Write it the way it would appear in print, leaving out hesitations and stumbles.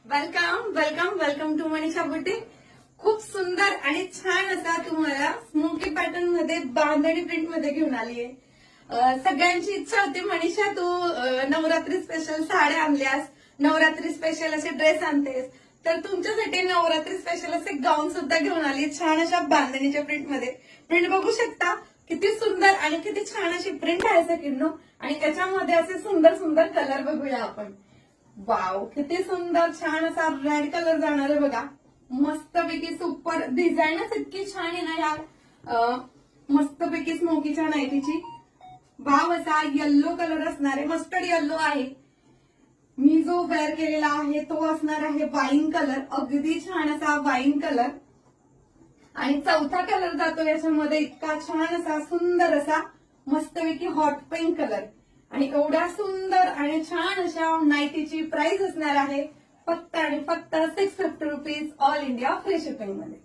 Welcome welcome welcome to Manisha boutique. खूप सुंदर आणि छान असा तुम्हाला स्मोकी पॅटर्न मध्ये बांधणी प्रिंट मध्ये घेऊन आली आहे. सगळ्यांची इच्छा होती मनीषा तू नवरात्री स्पेशल साड्या आणल्यास, नवरात्री स्पेशल असे ड्रेस आणतेस, तर तुमच्यासाठी नवरात्री स्पेशल असे गाऊन सुद्धा घेऊन आली छान अशा बांधणीच्या प्रिंट मध्ये. प्रिंट बघू शकता किती सुंदर आणि किती छान अशी प्रिंट आहे सकिनो. आणि त्याच्यामध्ये असे सुंदर सुंदर कलर बघूया आपण. वाव किती सुंदर छान असा रेड कलर जाणार आहे बघा. मस्तपैकी सुपर डिझाईनच इतकी छान आहे ना या मस्तपैकी स्मोकीच्या नाईटीची. वाव असा येल्लो कलर असणार आहे, मस्टर्ड येल्लो आहे. मी जो वेअर केलेला आहे तो असणार आहे वाईन कलर, अगदी छान असा वाईन कलर. आणि चौथा कलर जातो याच्यामध्ये इतका छान असा सुंदर असा मस्तपैकी हॉट पिंक कलर. आणि एवढ्या सुंदर आणि छान अशा नाईटीची प्राइस असणार आहे फक्त आणि फक्त 650 rupees all India free shipping मध्ये.